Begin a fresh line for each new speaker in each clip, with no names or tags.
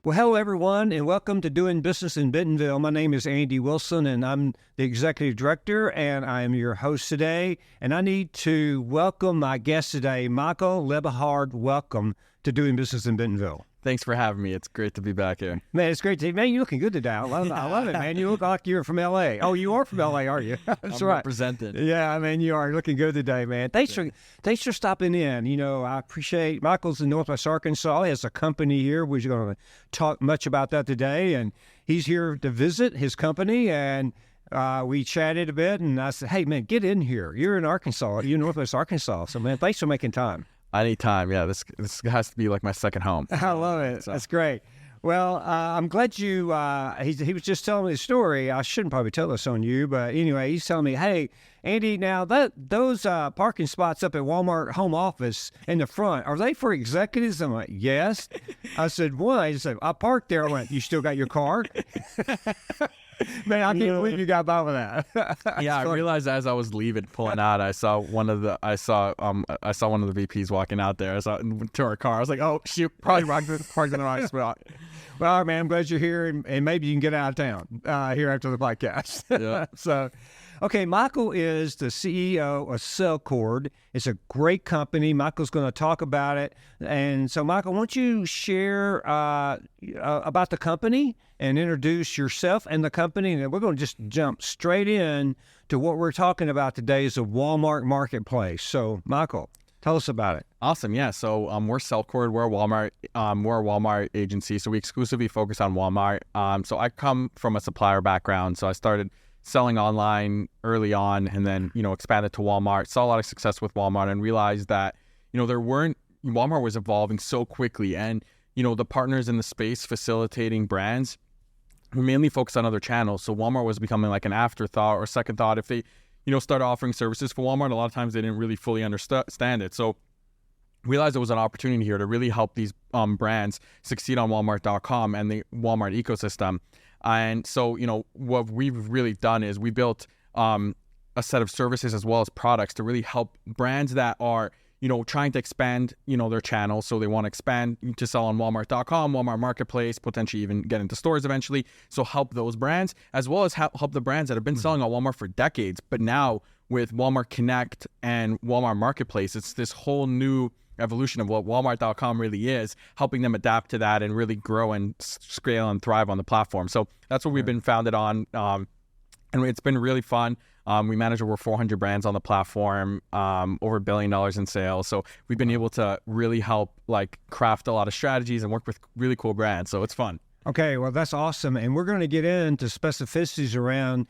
Well, hello, everyone, and welcome to Doing Business in Bentonville. My name is Andy Wilson, and I'm the Executive Director, and I am your host today. And I need to welcome my guest today, Michael Lebhar. Welcome to Doing Business in Bentonville.
Thanks for having me. It's great to be back here.
Man, it's great to man, you're looking good today. I love it, man. You look like you're from L.A. Oh, you are from L.A., are you? That's
I'm
right.
represented.
Yeah, I mean, you are looking good today, man. Thanks for stopping in. You know, I appreciate Michael's in Northwest Arkansas. He has a company here. We're going to talk much about that today. And he's here to visit his company. And we chatted a bit. And I said, hey, man, get in here. You're in Arkansas. You're in Northwest Arkansas. So, man, thanks for making time.
Anytime. Yeah, this has to be like my second home.
I love it. So. That's great. Well, I'm glad you, he was just telling me the story. I shouldn't probably tell this on you, but anyway, he's telling me, hey, Andy, now those parking spots up at Walmart home office in the front, are they for executives? I'm like, yes. I said, why? He said, I parked there. I went, you still got your car? Man, I can't believe you got by with that.
Yeah, I realized as I was pulling out, I saw one of the VPs walking out there. I saw to our car. I was like, oh shoot, probably parked in the right spot.
Well, all right, man, I'm glad you're here, and maybe you can get out of town here after the podcast.
Yeah.
So, okay, Michael is the CEO of Sellcord. It's a great company. Michael's going to talk about it. And so, Michael, why don't you share about the company and introduce yourself and the company, and then we're going to just jump straight in to what we're talking about today is the Walmart marketplace. So, Michael, tell us about it.
Awesome. Yeah. So we're Sellcord. We're a Walmart agency. So we exclusively focus on Walmart. So I come from a supplier background. So I started selling online early on and then, expanded to Walmart, saw a lot of success with Walmart and realized that, Walmart was evolving so quickly and, the partners in the space facilitating brands, we mainly focused on other channels. So Walmart was becoming like an afterthought or second thought. If they, started offering services for Walmart, a lot of times they didn't really fully understand it. So realized there was an opportunity here to really help these brands succeed on Walmart.com and the Walmart ecosystem. And so, what we've really done is we built a set of services as well as products to really help brands that are, trying to expand, their channels. So they want to expand to sell on Walmart.com, Walmart Marketplace, potentially even get into stores eventually. So help those brands as well as help the brands that have been selling on Walmart for decades. But now with Walmart Connect and Walmart Marketplace, it's this whole new evolution of what Walmart.com really is, helping them adapt to that and really grow and scale and thrive on the platform. So that's what we've been founded on. And it's been really fun. We manage over 400 brands on the platform, over $1 billion in sales. So we've been able to really help craft a lot of strategies and work with really cool brands. So it's fun.
Okay, well, that's awesome. And we're going to get into specificities around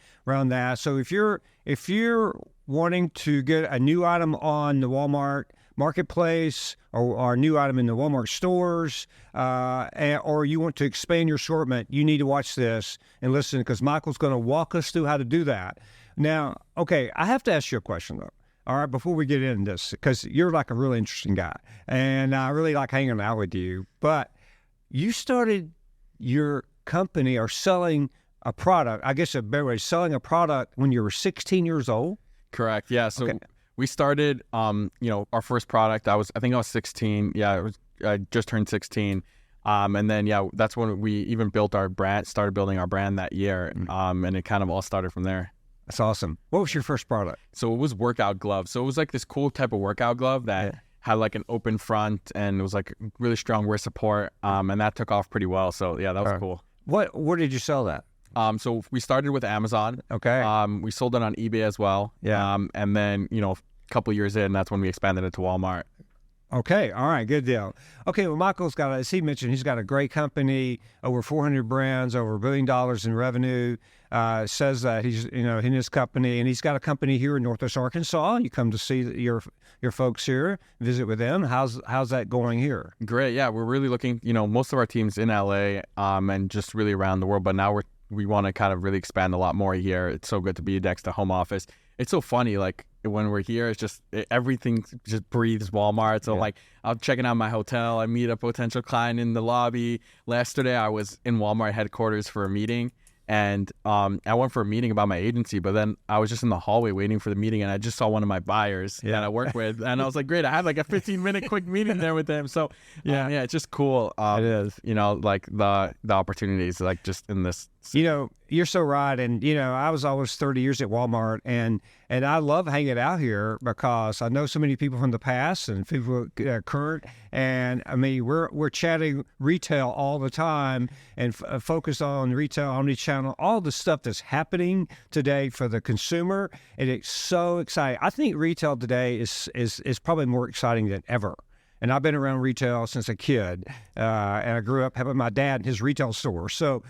that. So if you're wanting to get a new item on the Walmart Marketplace or a new item in the Walmart stores, or you want to expand your assortment, you need to watch this and listen because Michael's going to walk us through how to do that. Now, okay, I have to ask you a question, though. All right, before we get into this, because you're like a really interesting guy, and I really like hanging out with you. But you started your company or selling a product, I guess a better way, selling a product when you were 16 years old?
Correct, yeah. So
okay.
We started, our first product, I think I was 16. Yeah, I just turned 16. And then, that's when we even built our brand, started building our brand that year. And it kind of all started from there.
That's awesome. What was your first product?
So it was workout gloves. So it was like this cool type of workout glove that had like an open front and it was like really strong wrist support. And that took off pretty well. So yeah, that was cool.
Where did you sell that?
So we started with Amazon.
Okay.
We sold it on eBay as well.
Yeah.
And then, a couple of years in, that's when we expanded it to Walmart.
Okay. All right. Good deal. Okay. Well, Michael's got, as he mentioned, he's got a great company, over 400 brands, over $1 billion in revenue. Says that he's, in his company, and he's got a company here in Northwest Arkansas. You come to see your folks here, visit with them. How's that going here?
Great. Yeah. We're really looking, most of our team's in LA, and just really around the world, but now we want to kind of really expand a lot more here. It's so good to be next to home office. It's so funny, when we're here, it's just everything just breathes Walmart. So I'm checking out my hotel. I meet a potential client in the lobby. Yesterday I was in Walmart headquarters for a meeting, And I went for a meeting about my agency, but then I was just in the hallway waiting for the meeting, and I just saw one of my buyers that I work with, and I was like, great, I had like a 15-minute quick meeting there with them. So it's just cool.
It is.
Like the opportunities, like just in this.
You're so right. And, I was always 30 years at Walmart, and I love hanging out here because I know so many people from the past and people current. And I mean, we're chatting retail all the time and focus on retail, omnichannel, all the stuff that's happening today for the consumer. And it's so exciting. I think retail today is probably more exciting than ever. And I've been around retail since a kid, and I grew up having my dad in his retail store. So,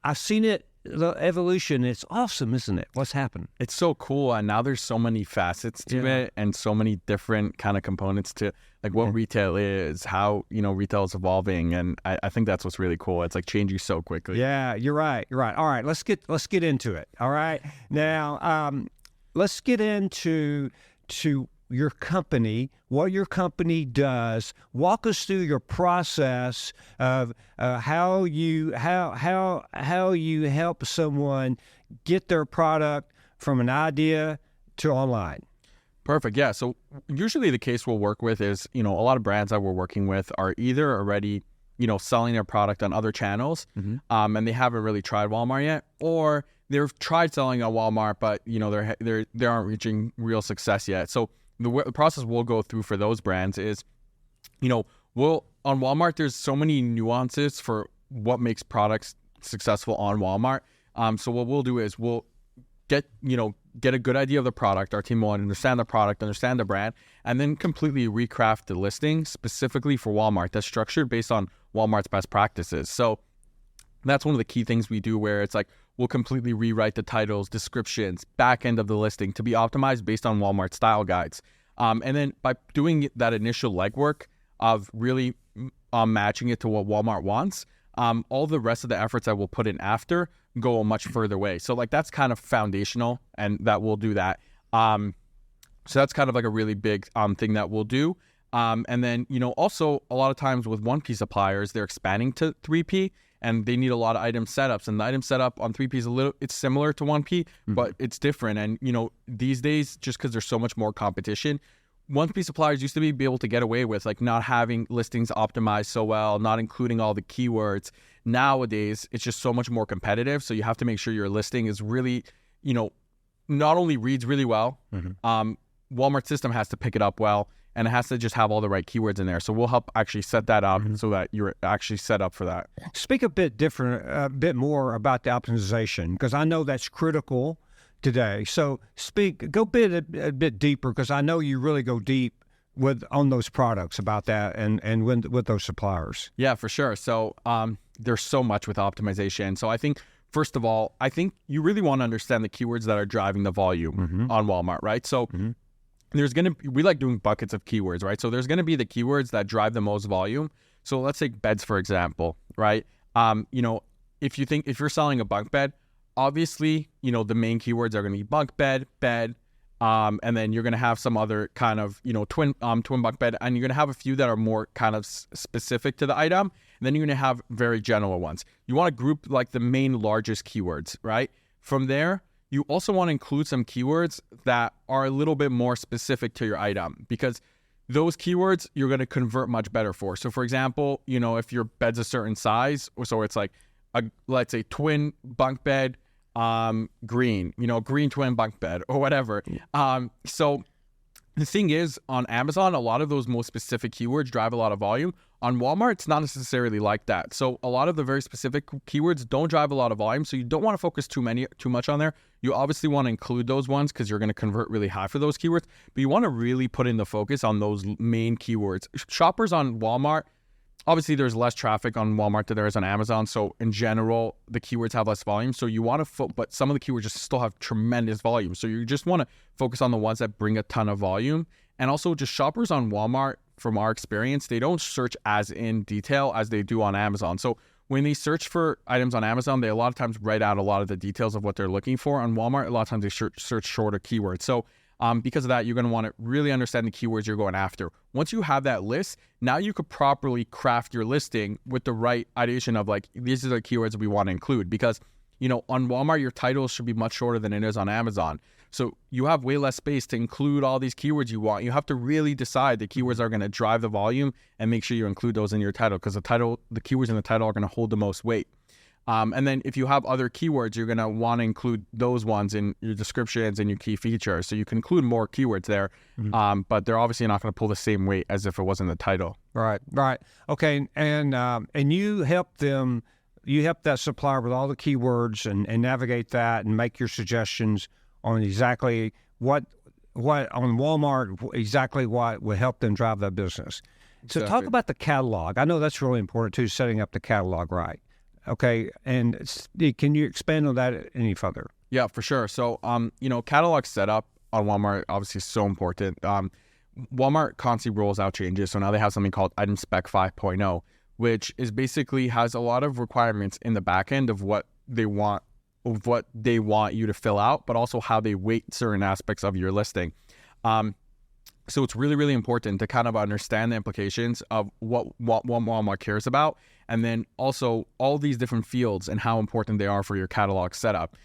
I've seen it, the evolution. It's awesome, isn't it? What's happened?
It's so cool, and now there's so many facets to it, and so many different kind of components to like what retail is, how retail is evolving, and I think that's what's really cool. It's like changing so quickly.
Yeah, you're right. All right, let's get into it. All right, now let's get into your company, what your company does. Walk us through your process of how you help someone get their product from an idea to online.
Perfect. Yeah. So usually the case we'll work with is, a lot of brands that we're working with are either already, selling their product on other channels, and they haven't really tried Walmart yet, or they've tried selling on Walmart, but they aren't reaching real success yet. So the process we'll go through for those brands is, we'll on Walmart, there's so many nuances for what makes products successful on Walmart. So what we'll do is we'll get a good idea of the product. Our team will understand the product, understand the brand, and then completely recraft the listing specifically for Walmart that's structured based on Walmart's best practices. So that's one of the key things we do, where it's like we'll completely rewrite the titles, descriptions, back end of the listing to be optimized based on Walmart style guides. And then by doing that initial legwork of really matching it to what Walmart wants, all the rest of the efforts that we'll put in after go a much further way. So like that's kind of foundational, and that we'll do that. So that's kind of like a really big thing that we'll do. And then, also a lot of times with 1P suppliers, they're expanding to 3P, and they need a lot of item setups. And the item setup on 3P is it's similar to 1P, but it's different. And, these days, just because there's so much more competition, 1P suppliers used to be able to get away with like not having listings optimized so well, not including all the keywords. Nowadays, it's just so much more competitive. So you have to make sure your listing is really, not only reads really well, Walmart system has to pick it up well, and it has to just have all the right keywords in there. So we'll help actually set that up so that you're actually set up for that.
Speak a bit more about the optimization, because I know that's critical today. So go a bit deeper, because I know you really go deep on those products about that and with those suppliers.
Yeah, for sure. So there's so much with optimization. So I think, first of all, you really want to understand the keywords that are driving the volume on Walmart, right? So we like doing buckets of keywords, right? So there's going to be the keywords that drive the most volume. So let's take beds, for example, right? If you're selling a bunk bed, obviously, the main keywords are going to be bunk bed, and then you're going to have some other kind of, twin bunk bed, and you're going to have a few that are more kind of specific to the item. And then you're going to have very general ones. You want to group like the main largest keywords, right? From there, you also want to include some keywords that are a little bit more specific to your item, because those keywords you're going to convert much better for. So for example, if your bed's a certain size, so it's like let's say twin bunk bed, green twin bunk bed or whatever. So the thing is, on Amazon, a lot of those most specific keywords drive a lot of volume. On Walmart, it's not necessarily like that. So a lot of the very specific keywords don't drive a lot of volume. So you don't want to focus too much on there. You obviously want to include those ones because you're going to convert really high for those keywords. But you want to really put in the focus on those main keywords. Shoppers on Walmart, obviously there's less traffic on Walmart than there is on Amazon. So in general, the keywords have less volume. So you want to, but some of the keywords just still have tremendous volume. So you just want to focus on the ones that bring a ton of volume. And also just shoppers on Walmart, from our experience, they don't search as in detail as they do on Amazon. So when they search for items on Amazon, they a lot of times write out a lot of the details of what they're looking for. On Walmart, a lot of times they search shorter keywords. So because of that, you're going to want to really understand the keywords you're going after. Once you have that list, now you could properly craft your listing with the right ideation of like, these are the keywords we want to include. Because on Walmart, your title should be much shorter than it is on Amazon. So you have way less space to include all these keywords you want. You have to really decide the keywords are going to drive the volume and make sure you include those in your title, because the keywords in the title are going to hold the most weight. And then if you have other keywords, you're going to want to include those ones in your descriptions and your key features. So you can include more keywords there, but they're obviously not going to pull the same weight as if it was in the title.
Right. Okay. And you help them, you help that supplier with all the keywords and navigate that and make your suggestions on exactly what on Walmart, exactly what will help them drive that business. So
Exactly.
talk about the catalog. I know that's really important too, setting up the catalog right. Okay, and can you expand on that any further?
Yeah, for sure. So, catalog setup on Walmart obviously is so important. Walmart constantly rolls out changes. So now they have something called Item Spec 5.0, which is basically has a lot of requirements in the back end of what they want you to fill out, but also how they weight certain aspects of your listing. So it's really, really important to kind of understand the implications of what Walmart cares about, and then also all these different fields and how important they are for your catalog setup.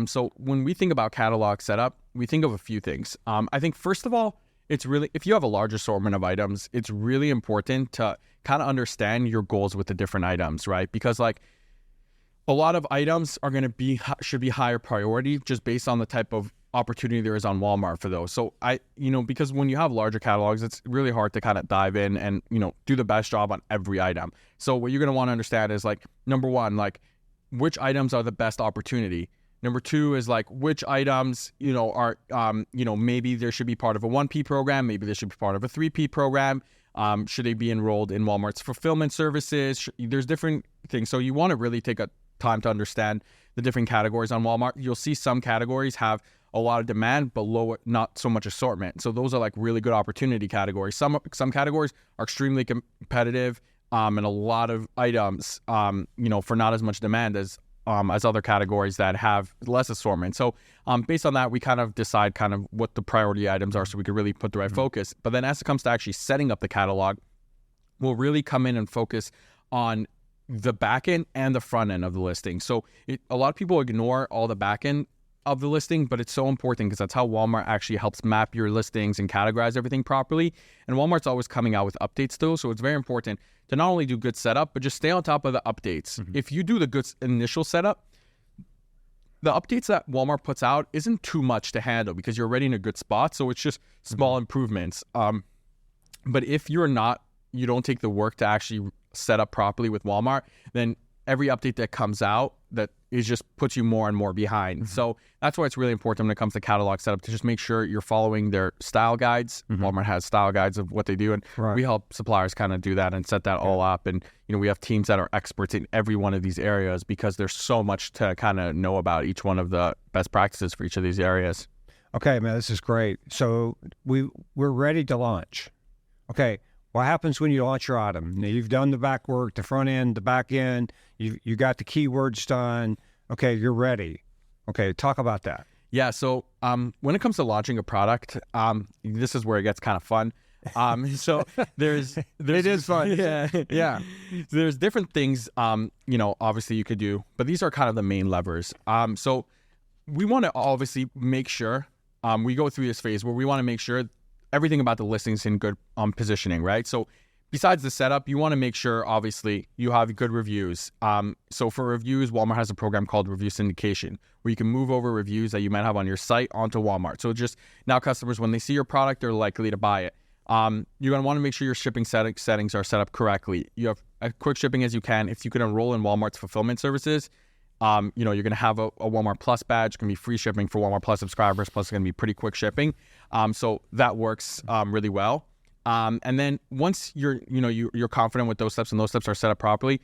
So when we think about catalog setup, we think of a few things. I think first of all, it's really, if you have a large assortment of items, it's really important to kind of understand your goals with the different items, right? Because like a lot of items are going to should be higher priority just based on the type of opportunity there is on Walmart for those. So because when you have larger catalogs, it's really hard to kind of dive in and, do the best job on every item. So what you're going to want to understand is like, number one, like which items are the best opportunity. Number two is like which items, are, maybe there should be part of a 1P program. Maybe there should be part of a 3P program. Should they be enrolled in Walmart's fulfillment services? There's different things. So you want to really take a time to understand the different categories on Walmart. You'll see some categories have a lot of demand, but not so much assortment. So those are like really good opportunity categories. Some categories are extremely competitive, and a lot of items, for not as much demand as other categories that have less assortment. So based on that, we kind of decide kind of what the priority items are so we can really put the right focus. But then as it comes to actually setting up the catalog, we'll really come in and focus on the back end and the front end of the listing. So a lot of people ignore all the back end of the listing, but it's so important because that's how Walmart actually helps map your listings and categorize everything properly. And Walmart's always coming out with updates still, so it's very important to not only do good setup, but just stay on top of the updates. If you do the good initial setup, the updates that Walmart puts out isn't too much to handle because you're already in a good spot, so it's just small improvements. But if you don't take the work to actually set up properly with Walmart, then every update that comes out that is just puts you more and more behind. So that's why it's really important when it comes to catalog setup to just make sure you're following their style guides. Walmart has style guides of what they do, and we help suppliers kind of do that and set that all up. And we have teams that are experts in every one of these areas because there's so much to kind of know about each one of the best practices for each of these areas.
Okay, man, this is great. So we're ready to launch. Okay. What happens when you launch your item? Now, you've done the back work, the front end, the back end. You got the keywords done. Okay, you're ready. Okay, talk about that.
Yeah, so when it comes to launching a product, this is where it gets kind of fun. So there's
it is fun.
Yeah. There's different things, obviously you could do, but these are kind of the main levers. So we want to obviously make sure we go through this phase where we want to make sure everything about the listing's in good positioning, right? So besides the setup, you want to make sure, obviously, you have good reviews. So for reviews, Walmart has a program called Review Syndication, where you can move over reviews that you might have on your site onto Walmart. So just now customers, when they see your product, they're likely to buy it. You're going to want to make sure your shipping settings are set up correctly. You have as quick shipping as you can. If you can enroll in Walmart's fulfillment services, you're going to have a Walmart Plus badge. It's going to be free shipping for Walmart Plus subscribers, plus it's going to be pretty quick shipping. So that works really well. And then once you're confident with those steps and those steps are set up properly,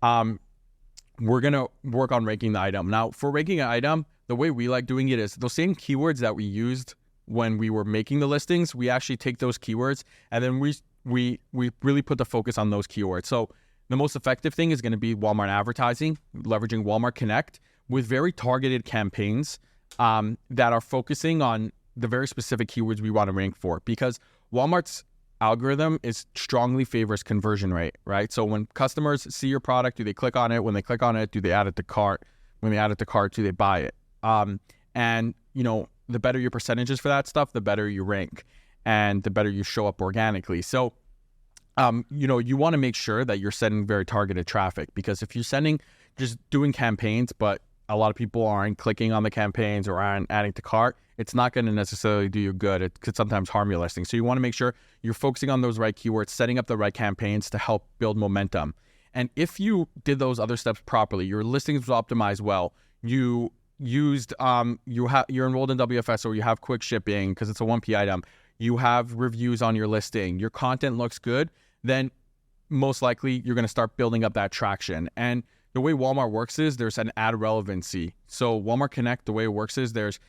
we're going to work on ranking the item. Now, for ranking an item, the way we like doing it is those same keywords that we used when we were making the listings, we actually take those keywords and then we really put the focus on those keywords. So the most effective thing is going to be Walmart advertising, leveraging Walmart Connect with very targeted campaigns that are focusing on the very specific keywords we want to rank for, because Walmart's algorithm is strongly favors conversion rate, right? So when customers see your product, do they click on it? When they click on it, do they add it to cart? when they add it to cart to they buy it. And the better your percentages for that stuff, the better you rank and the better you show up organically. So you want to make sure that you're sending very targeted traffic, because if you're sending just doing campaigns but a lot of people aren't clicking on the campaigns or aren't adding to cart, it's not going to necessarily do you good. It could sometimes harm your listing. So you want to make sure you're focusing on those right keywords, setting up the right campaigns to help build momentum. And if you did those other steps properly, your listings was optimized well, you used you're enrolled in WFS, or you have quick shipping because it's a 1P item, you have reviews on your listing, your content looks good, then most likely you're going to start building up that traction. And the way Walmart works is there's an ad relevancy. So Walmart Connect, the way it works is there's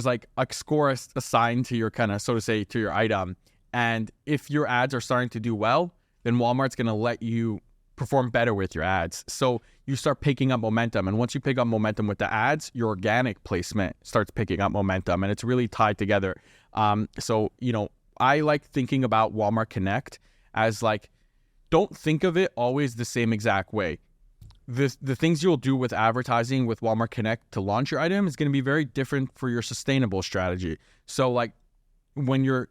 like a score assigned to your kind of, so to say, to your item. And if your ads are starting to do well, then Walmart's going to let you perform better with your ads. So you start picking up momentum. And once you pick up momentum with the ads, your organic placement starts picking up momentum, and it's really tied together. So I like thinking about Walmart Connect as like, don't think of it always the same exact way. The things you'll do with advertising with Walmart Connect to launch your item is going to be very different for your sustainable strategy. So like when you're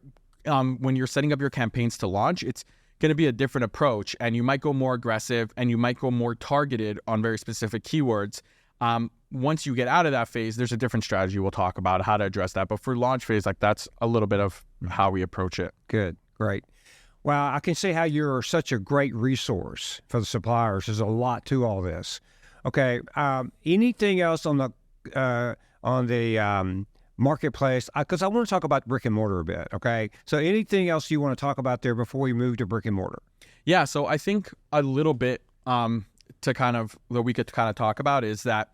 setting up your campaigns to launch, it's going to be a different approach, and you might go more aggressive and you might go more targeted on very specific keywords. Once you get out of that phase, there's a different strategy we'll talk about how to address that. But for launch phase, like that's a little bit of how we approach it.
Good, great. Well, I can see how you're such a great resource for the suppliers. There's a lot to all this. Okay, anything else on the marketplace? Because I want to talk about brick and mortar a bit. Okay, so anything else you want to talk about there before we move to brick and mortar?
Yeah, so I think a little bit that we could kind of talk about is that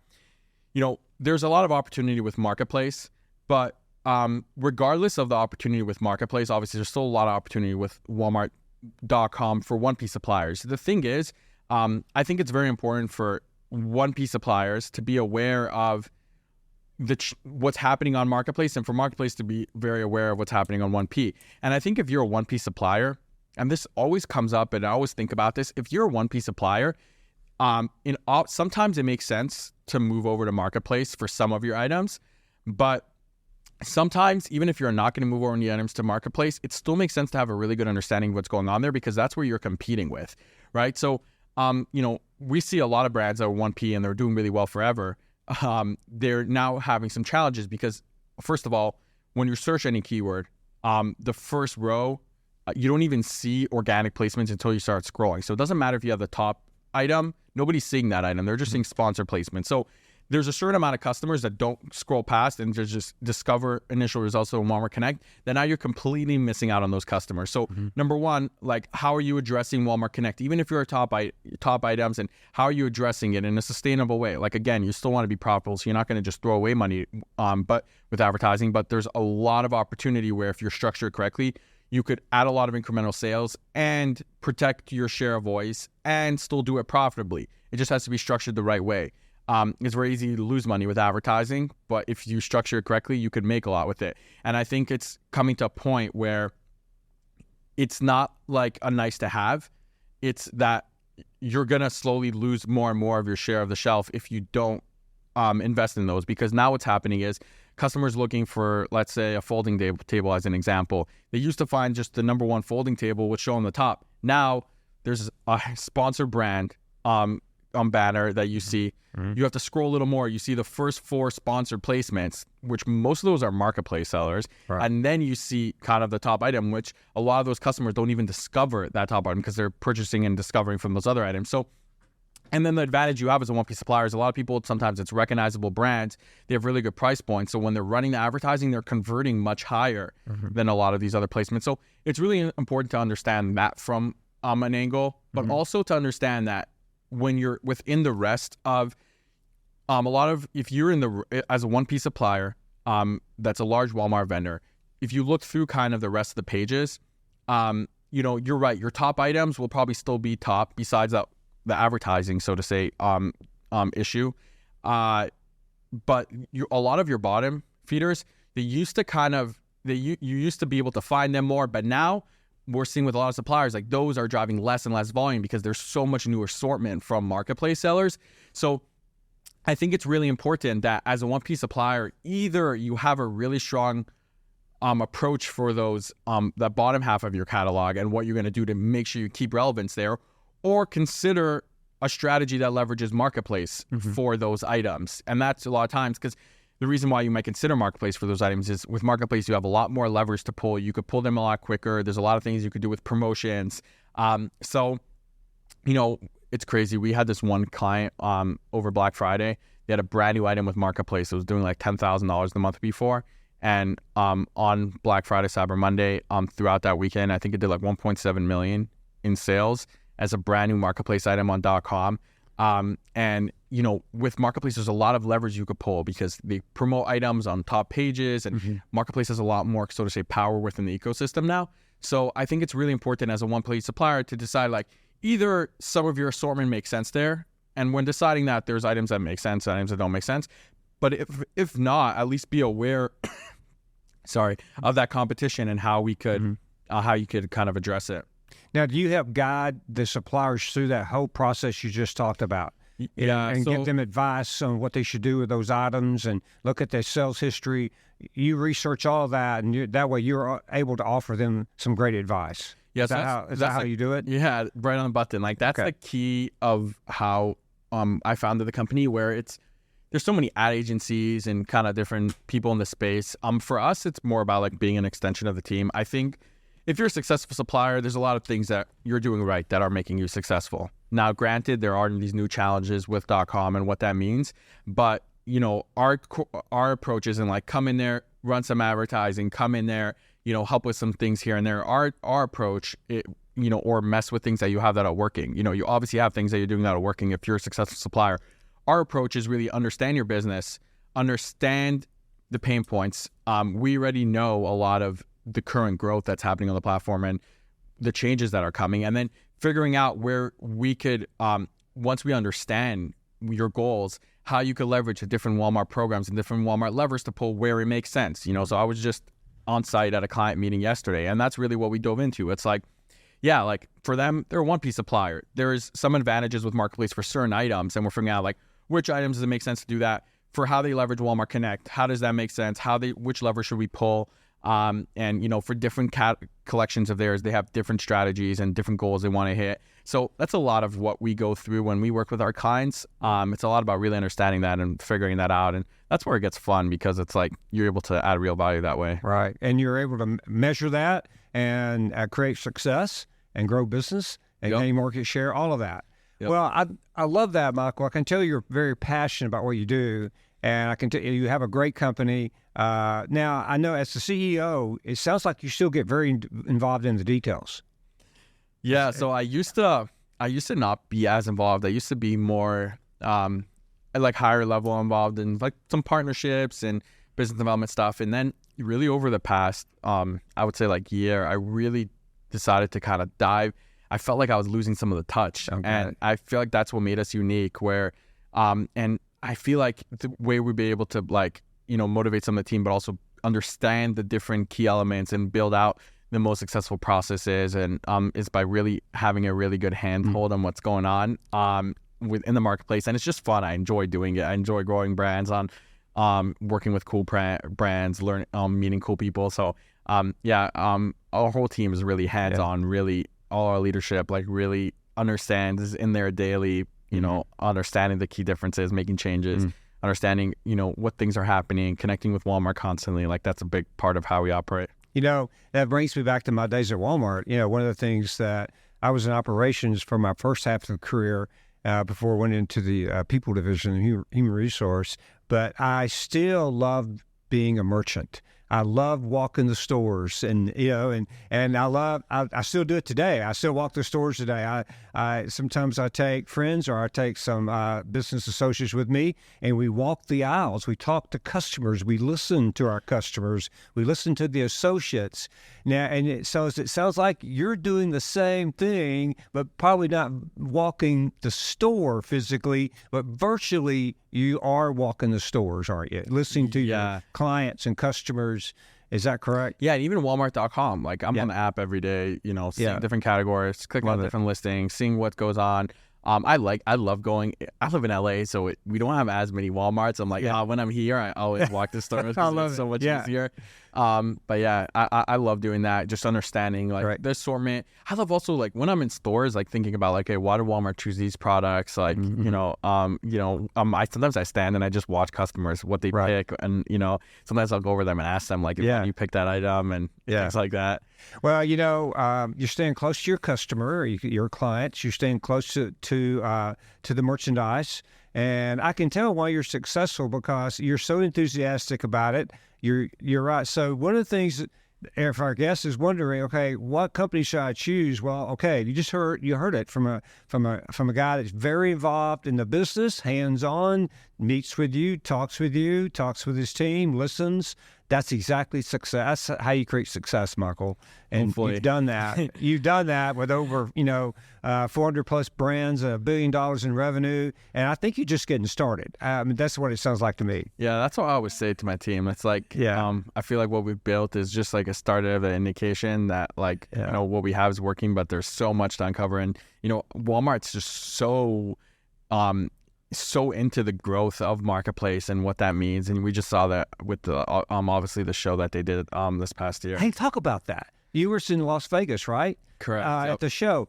there's a lot of opportunity with marketplace, but regardless of the opportunity with marketplace, obviously there's still a lot of opportunity with Walmart.com for 1P suppliers. The thing is, I think it's very important for 1P suppliers to be aware of what's happening on marketplace, and for marketplace to be very aware of what's happening on 1P. And I think if you're a 1P supplier, and this always comes up, and I always think about this, if you're a 1P supplier, sometimes it makes sense to move over to marketplace for some of your items, but sometimes, even if you're not going to move over any items to marketplace, it still makes sense to have a really good understanding of what's going on there, because that's where you're competing with, right? So, we see a lot of brands that are 1P and they're doing really well forever. They're now having some challenges because, first of all, when you search any keyword, the first row, you don't even see organic placements until you start scrolling. So it doesn't matter if you have the top item, nobody's seeing that item. They're just seeing sponsor placement. So there's a certain amount of customers that don't scroll past and just discover initial results on Walmart Connect. Then now you're completely missing out on those customers. So number one, like, how are you addressing Walmart Connect? Even if you're a top items, and how are you addressing it in a sustainable way? Like, again, you still want to be profitable, so you're not going to just throw away money but with advertising. But there's a lot of opportunity where if you're structured correctly, you could add a lot of incremental sales and protect your share of voice and still do it profitably. It just has to be structured the right way. It's very easy to lose money with advertising, but if you structure it correctly, you could make a lot with it. And I think it's coming to a point where it's not like a nice to have. It's that you're going to slowly lose more and more of your share of the shelf if you don't invest in those. Because now what's happening is customers looking for, let's say, a folding table as an example. They used to find just the number one folding table would show on the top. Now there's a sponsored brand on banner that you see. You have to scroll a little more. You see the first 4 sponsored placements, which most of those are marketplace sellers. Right. And then you see kind of the top item, which a lot of those customers don't even discover that top item because they're purchasing and discovering from those other items. So, and then the advantage you have as a 1P supplier is a lot of people, sometimes it's recognizable brands. They have really good price points. So when they're running the advertising, they're converting much higher than a lot of these other placements. So it's really important to understand that from an angle, but also to understand that when you're within the rest of if you're as a 1P supplier, that's a large Walmart vendor, if you look through kind of the rest of the pages, you're right. Your top items will probably still be top besides the advertising, so to say, issue. But a lot of your bottom feeders, you used to be able to find them more, but now we're seeing with a lot of suppliers, like those are driving less and less volume because there's so much new assortment from marketplace sellers. So I think it's really important that as a 1P supplier, either you have a really strong approach for those the bottom half of your catalog and what you're going to do to make sure you keep relevance there, or consider a strategy that leverages marketplace for those items. And that's a lot of times, because the reason why you might consider marketplace for those items is with marketplace you have a lot more levers to pull. You could pull them a lot quicker. There's a lot of things you could do with promotions. So it's crazy. We had this one client over Black Friday. They had a brand new item with marketplace. It was doing like $10,000 the month before. And on Black Friday, Cyber Monday, throughout that weekend, I think it did like 1.7 million in sales as a brand new marketplace item on .com. And with marketplace, there's a lot of leverage you could pull because they promote items on top pages, and marketplace has a lot more, so to say, power within the ecosystem now. So I think it's really important as a one-place supplier to decide, like, either some of your assortment makes sense there, and when deciding that, there's items that make sense, items that don't make sense. But if not, at least be aware, of that competition and how we could, how you could kind of address it.
Now, do you help guide the suppliers through that whole process you just talked about? And give them advice on what they should do with those items and look at their sales history. You research all that, and that way you're able to offer them some great advice.
Yes,
is that how you do it?
Yeah, right on the button. Like, that's the key of how I founded the company, where there's so many ad agencies and kind of different people in the space. For us, it's more about like being an extension of the team. I think if you're a successful supplier, there's a lot of things that you're doing right that are making you successful. Now, granted, there are these new challenges with .com and what that means, but our approach isn't like come in there, run some advertising, come in there, help with some things here and there. Our approach, or mess with things that you have that are working. You obviously have things that you're doing that are working if you're a successful supplier. Our approach is really understand your business, understand the pain points. We already know a lot of the current growth that's happening on the platform and the changes that are coming, and then figuring out where we could, once we understand your goals, how you could leverage the different Walmart programs and different Walmart levers to pull where it makes sense. So I was just on site at a client meeting yesterday, and that's really what we dove into. It's like, yeah, like for them, they're a 1P supplier. There's some advantages with marketplace for certain items, and we're figuring out like which items does it make sense to do that for, how they leverage Walmart Connect. How does that make sense? Which lever should we pull? And for different collections of theirs, they have different strategies and different goals they want to hit. So that's a lot of what we go through when we work with our clients. It's a lot about really understanding that and figuring that out, and that's where it gets fun, because it's like you're able to add real value that way.
Right, and you're able to measure that and create success and grow business and gain market share, all of that. Yep. Well, I love that, Michael. I can tell you're very passionate about what you do, and I can tell you have a great company. Now, I know as the CEO, it sounds like you still get very involved in the details.
Yeah, so I used to not be as involved. I used to be more like higher level involved in like some partnerships and business development stuff. And then really over the past, I would say like year, I really decided to kind of dive. I felt like I was losing some of the touch. Okay. And I feel like that's what made us unique, where, and I feel like the way we'd be able to like, motivate some of the team, but also understand the different key elements and build out the most successful processes, and is by really having a really good handhold on what's going on within the marketplace. And it's just fun. I enjoy doing it. I enjoy growing brands, working with cool brands, learning, meeting cool people. So our whole team is really hands-on. Really, all our leadership like really understands in their daily, understanding the key differences, making changes, understanding, what things are happening, connecting with Walmart constantly. Like, that's a big part of how we operate.
That brings me back to my days at Walmart. One of the things that I was in operations for my first half of the career before I went into the people division, human resource, but I still loved being a merchant. I love walking the stores, and I still do it today. I still walk the stores today. I sometimes I take friends or I take some business associates with me, and we walk the aisles. We talk to customers. We listen to our customers. We listen to the associates. Now, and it sounds like you're doing the same thing, but probably not walking the store physically, but virtually you are walking the stores, aren't you? Listening to your clients and customers. Is that correct?
Yeah, and even Walmart.com. Like, I'm on the app every day, seeing different categories, clicking on different listings, seeing what goes on. I love going. I live in LA, so we don't have as many Walmarts. I'm like, when I'm here, I always walk the store because it's so much easier. But yeah, I love doing that. Just understanding like the assortment. I love also like when I'm in stores, like thinking about like, hey, why did Walmart choose these products? Like, I sometimes I stand and I just watch customers what they pick, and sometimes I'll go over them and ask them like, why do you pick that item and things like that.
Well, you're staying close to your customer, or your clients. You're staying close to the merchandise, and I can tell why you're successful because you're so enthusiastic about it. You're right. So one of the things, if our guest is wondering, okay, what company should I choose? Well, okay, you heard it from a guy that's very involved in the business, hands on, meets with you, talks with his team, listens. That's exactly success. That's how you create success, Michael. And
Hopefully.
You've done that. You've done that with over 400 plus brands, $1 billion in revenue, and I think you're just getting started. That's what it sounds like to me.
Yeah, that's what I always say to my team. It's like, I feel like what we've built is just like a start of an indication that what we have is working, but there's so much to uncover. And Walmart's just so into the growth of marketplace and what that means, and we just saw that with the obviously the show that they did this past year.
Hey, talk about that. You were in Las Vegas, right?
Correct.
At the show.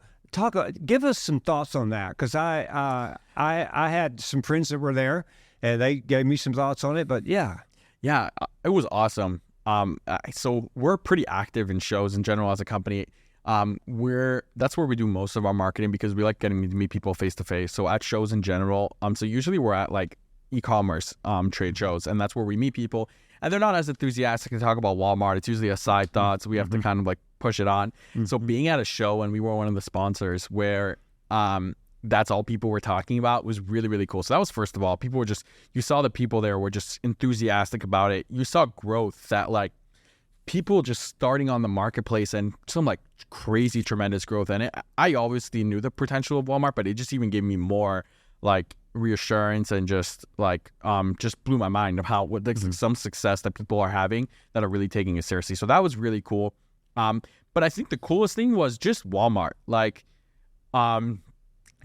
Give us some thoughts on that, because I had some friends that were there, and they gave me some thoughts on it. But yeah,
it was awesome. So we're pretty active in shows in general as a company. That's where we do most of our marketing because we like getting to meet people face to face. So at shows in general, so usually we're at like e-commerce trade shows, and that's where we meet people, and they're not as enthusiastic to talk about Walmart. It's usually a side thought, so we have to kind of like push it on. So being at a show, and we were one of the sponsors where that's all people were talking about, was really, really cool. So that was, first of all, you saw the people there were just enthusiastic about it. You saw growth, that like people just starting on the marketplace, and some like crazy, tremendous growth. And I obviously knew the potential of Walmart, but it just even gave me more like reassurance, and just like just blew my mind of how some success that people are having that are really taking it seriously. So that was really cool. But I think the coolest thing was just Walmart, like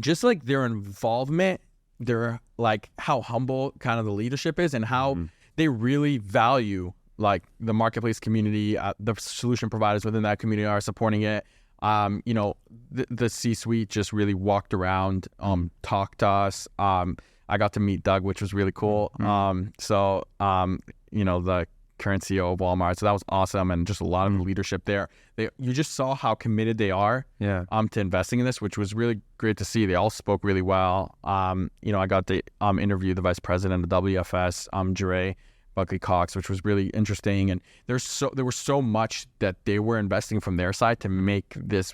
just like their involvement, their like how humble kind of the leadership is, and how they really value like the marketplace community. The solution providers within that community are supporting it. The C-suite just really walked around, talked to us. I got to meet Doug, which was really cool. The current CEO of Walmart. So that was awesome. And just a lot of the leadership there. You just saw how committed they are to investing in this, which was really great to see. They all spoke really well. I got to interview the vice president of WFS, Jure Buckley Cox, which was really interesting. And there was so much that they were investing from their side to make this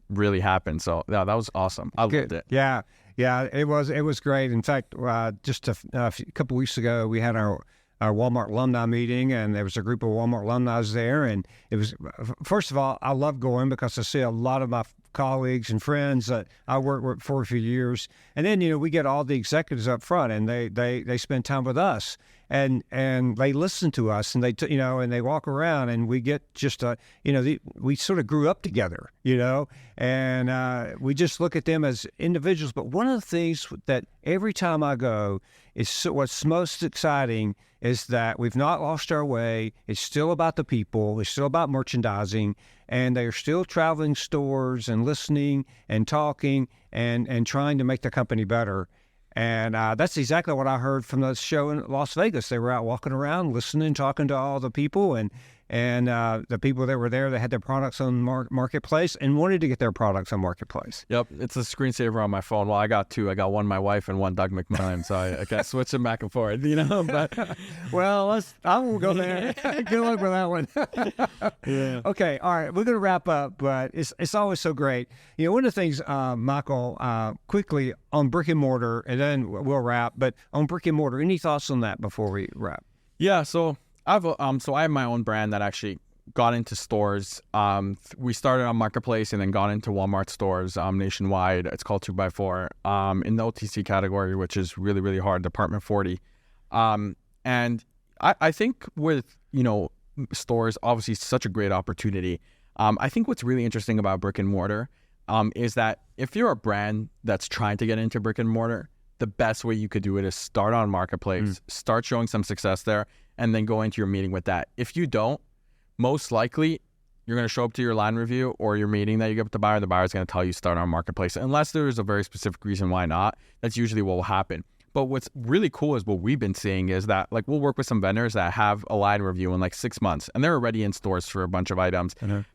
really happen. So that was awesome. I loved it.
Yeah, it was great. In fact, just a couple weeks ago, we had our Walmart alumni meeting, and there was a group of Walmart alumni there. And it was, first of all, I love going because I see a lot of my colleagues and friends that I worked with for a few years. And then, we get all the executives up front, and they spend time with us, and they listen to us, and they walk around, and we get just we sort of grew up together, and we just look at them as individuals. But one of the things that every time I go is what's most exciting is that we've not lost our way. It's still about the people. It's still about merchandising, and they are still traveling stores and listening and talking and trying to make the company better. And that's exactly what I heard from the show in Las Vegas. They were out walking around, listening, talking to all the people, and the people that were there that had their products on Marketplace and wanted to get their products on Marketplace.
Yep, it's a screensaver on my phone. Well, I got two. I got one my wife and one Doug McMillan, so I can switch them back and forth, But
well, I won't go there. Good luck with that one.
Yeah.
Okay, all right, we're going to wrap up, but it's always so great. One of the things, Michael, quickly on brick and mortar, and then we'll wrap. But on brick and mortar, any thoughts on that before we wrap?
Yeah, so I have my own brand that actually got into stores. We started on Marketplace and then got into Walmart stores nationwide. It's called 2x4 in the OTC category, which is really, really hard, Department 40. And I think with, stores, obviously such a great opportunity. I think what's really interesting about brick and mortar is that if you're a brand that's trying to get into brick and mortar, the best way you could do it is start on marketplace, start showing some success there, and then go into your meeting with that. If you don't, most likely you're going to show up to your line review or your meeting that you get with the buyer. The buyer's going to tell you start on marketplace, unless there's a very specific reason why not. That's usually what will happen. But what's really cool is what we've been seeing is that, like, we'll work with some vendors that have a line review in like 6 months, and they're already in stores for a bunch of items. And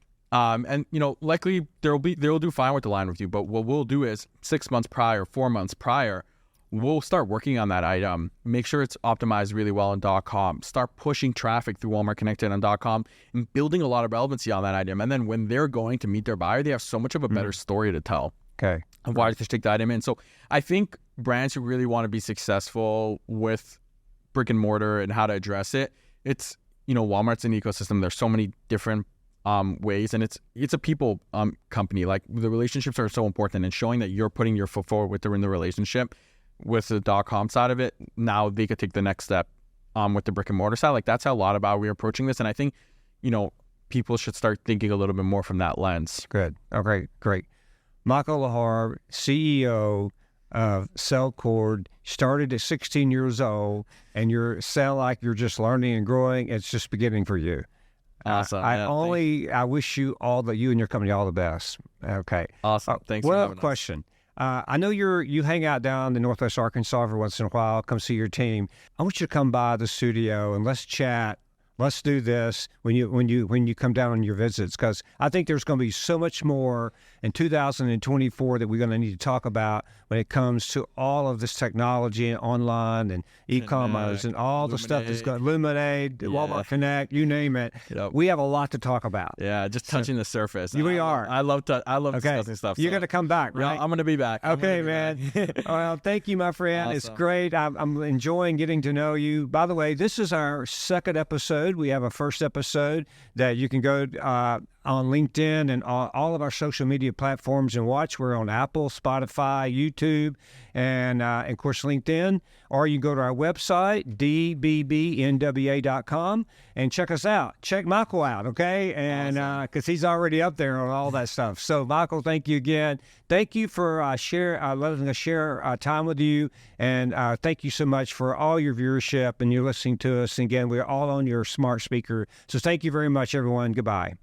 likely they'll do fine with the line review. But what we'll do is 6 months prior, 4 months prior, we'll start working on that item, make sure it's optimized really well on .com, start pushing traffic through Walmart Connected on .com, and building a lot of relevancy on that item. And then when they're going to meet their buyer, they have so much of a better story to tell.
Okay.
Of why to take the item in. So I think brands who really want to be successful with brick and mortar and how to address it, it's, Walmart's an ecosystem. There's so many different ways, and it's a people company. Like, the relationships are so important, and showing that you're putting your foot forward within the relationship with the .com side of it, now they could take the next step with the brick and mortar side. Like, that's how a lot about we're approaching this. And I think, people should start thinking a little bit more from that lens.
Good. Okay, great. Michael Lebhar, CEO of Sellcord, started at 16 years old, and you sound like you're just learning and growing. It's just beginning for you.
Awesome.
I wish you you and your company all the best. Okay.
Awesome. Thanks for having us.
Question. I know you hang out down in Northwest Arkansas every once in a while. Come see your team. I want you to come by the studio and let's chat. Let's do this when you come down on your visits, because I think there's going to be so much more in 2024 that we're going to need to talk about when it comes to all of this technology and online and e-commerce and all the stuff that's going Luminate, Walmart Connect, you name it. We have a lot to talk about.
Yeah, just touching the surface.
We are.
I love discussing stuff.
You're going to come back, right?
Yeah, I'm going to be back.
Okay, man. Well, thank you, my friend. Awesome. It's great. I'm enjoying getting to know you. By the way, this is our second episode. We have a first episode that you can go on LinkedIn and all of our social media platforms and watch. We're on Apple, Spotify, YouTube, and of course LinkedIn. Or you can go to our website, dbbnwa.com, and check us out. Check Michael out, okay? And because he's already up there on all that stuff. So, Michael, thank you again. Thank you for letting us share time with you. And thank you so much for all your viewership and you listening to us. And again, we're all on your smart speaker. So thank you very much, everyone. Goodbye.